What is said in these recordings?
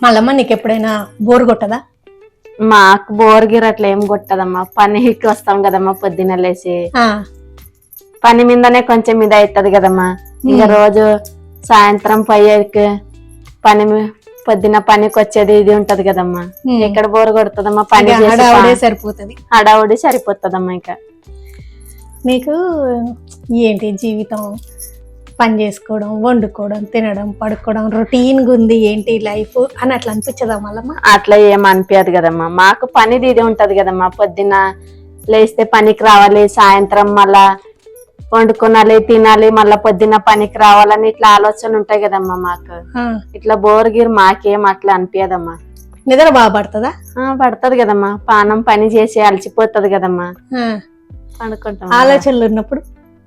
మళ్ళమ్మ నీకు ఎప్పుడైనా బోర్ కొట్టదా? మాకు బోర్గిర్ అట్లా ఏం కొట్టదమ్మా, పనికి వస్తాం కదమ్మా పొద్దున్న లేచి, పని మీదనే కొంచెం ఇది అవుతుంది కదమ్మా. ఇంకా రోజు సాయంత్రం పోయేకి పొద్దున పనికి వచ్చేది ఇది ఉంటది కదమ్మా, ఎక్కడ బోర్ కొడుతుందమ్మా, పని సరిపోతుంది, హడావుడి సరిపోతుందమ్మా. ఇంకా నీకు ఏంటి జీవితం, పని చేసుకోవడం, వండుకోవడం, తినడం, పడుకోవడం రొటీన్గా ఉంది ఏంటి లైఫ్ అని అట్లా అనిపించదా మళ్ళమ్మా? అట్లా ఏం అనిపించదు కదమ్మా, మాకు పనిది ఇది ఉంటది కదమ్మా. పొద్దున్న లేస్తే పనికి రావాలి, సాయంత్రం మళ్ళా వండుకోనాలి, తినాలి, మళ్ళా పొద్దున్న పనికి రావాలని ఇట్లా ఆలోచన ఉంటాయి కదమ్మా మాకు. ఇట్లా బోర్గిర్ మాకేం అట్లా అనిపించదమ్మా. నిద్ర బాగా పడుతుందా? పడుతుంది కదమ్మా, పానం పని చేసి అలసిపోతుంది కదమ్మా, పడుకుంటాం.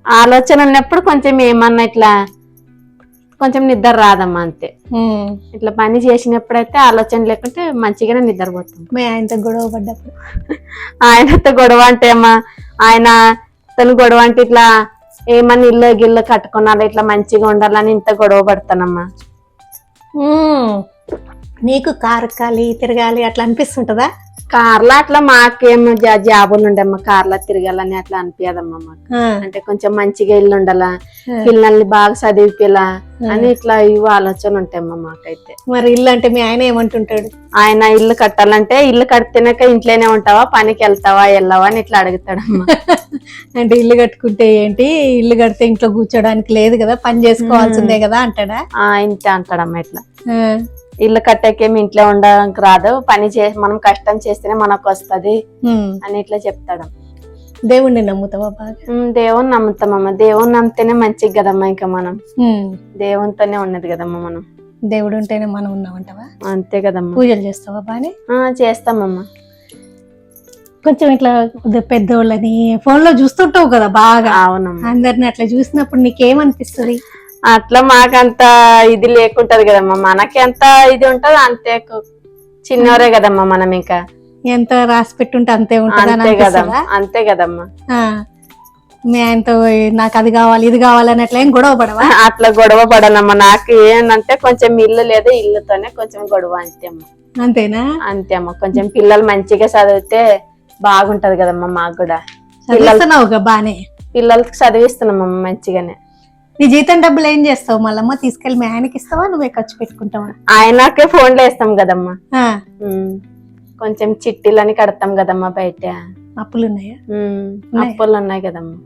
ఆలోచన ఉన్నప్పుడు కొంచెం ఏమన్నా ఇట్లా కొంచెం నిద్ర రాదమ్మా, అంతే. ఇట్లా పని చేసినప్పుడైతే ఆలోచన లేకుంటే మంచిగానే నిద్రపోతాం. మీ ఆయనతో గొడవ పడ్డప్పుడు? ఆయనతో గొడవ అంటే అమ్మా, ఆయన తను గొడవ అంటే ఇట్లా ఏమన్నా ఇల్లు గిల్లు కట్టుకున్నారా, ఇట్లా మంచిగా ఉండాలని ఇంత గొడవ పడతానమ్మా. నీకు కారు ఎక్కాలి, తిరగాలి అట్లా అనిపిస్తుంటదా? కార్లో అట్లా మాకేం జాబులు ఉండమ్మా, కార్లో తిరగాలని అట్లా అనిపించదమ్మా మాకు. అంటే కొంచెం మంచిగా ఇల్లు ఉండాలా, పిల్లల్ని బాగా చదివిపిలా అని ఇట్లా ఇవి ఆలోచన ఉంటాయమ్మా మాకైతే. మరి ఇల్లు అంటే మీ ఆయన ఏమంటుంటాడు? ఆయన ఇల్లు కట్టాలంటే ఇల్లు కడితేనాక ఇంట్లోనే ఉంటావా, పనికి వెళ్తావా వెళ్ళవా అని ఇట్లా అడుగుతాడమ్మా. అంటే ఇల్లు కట్టుకుంటే ఏంటి, ఇల్లు కడితే ఇంట్లో కూర్చోడానికి లేదు కదా, పని చేసుకోవాల్సిందే కదా అంటాడా? ఇంతే అంటాడమ్మా. ఇట్లా ఇల్లు కట్టాకేమి ఇంట్లో ఉండడానికి రాదు, పని చేసి మనం కష్టం చేస్తేనే మనకు వస్తది అని ఇట్లా చెప్తాడు. దేవుణ్ణి నమ్ముతావా బాగా? దేవుని నమ్ముతామమ్మా, దేవుని నమ్మితేనే మంచిది కదమ్మా. ఇంకా మనం దేవునితోనే ఉన్నది కదమ్మా, మనం దేవుడు ఉంటేనే మనం ఉన్నామంటావా? అంతే కదమ్మా. పూజలు చేస్తావా బానే? చేస్తామమ్మా. కొంచెం ఇట్లా పెద్దోళ్ళని ఫోన్ లో చూస్తుంటావు కదా బాగా. అవునమ్మా. అందరిని అట్లా చూసినప్పుడు నీకేమనిపిస్తుంది? అట్లా మాకంత ఇది లేకుంటది కదమ్మా, మనకి ఎంత ఇది ఉంటది అంతే. చిన్నవరే కదమ్మా మనం, ఇంకా ఎంత రాసి పెట్టుంటే అంతే ఉంటది. అంతే కదమ్మా. మీ ఆయనతో నాకు అది కావాలి ఇది కావాలని అట్లా ఏం గొడవ పడవా? అట్లా గొడవ పడనమ్మా. నాకు ఏంటంటే కొంచెం ఇల్లు లేదు, ఇల్లుతోనే కొంచెం గొడవ, అంతే అమ్మా. అంతేనా? అంతే అమ్మా. కొంచెం పిల్లలు మంచిగా చదివితే బాగుంటది కదమ్మా మాకు కూడా. బానే పిల్లలకి చదివిస్తున్నామమ్మా మంచిగానే. నీ జీతం డబ్బులు ఏం చేస్తావు మళ్ళమ్మా? తీసుకెళ్ళి మీ ఆయనకి ఇస్తావా, నువ్వే ఖర్చు పెట్టుకుంటావా? ఆయనకే ఫోన్లో వేస్తాం కదమ్మా. కొంచెం చిట్టీలని కడతాం కదమ్మా బయట. అప్పులు ఉన్నాయా? అప్పులు ఉన్నాయి కదమ్మా.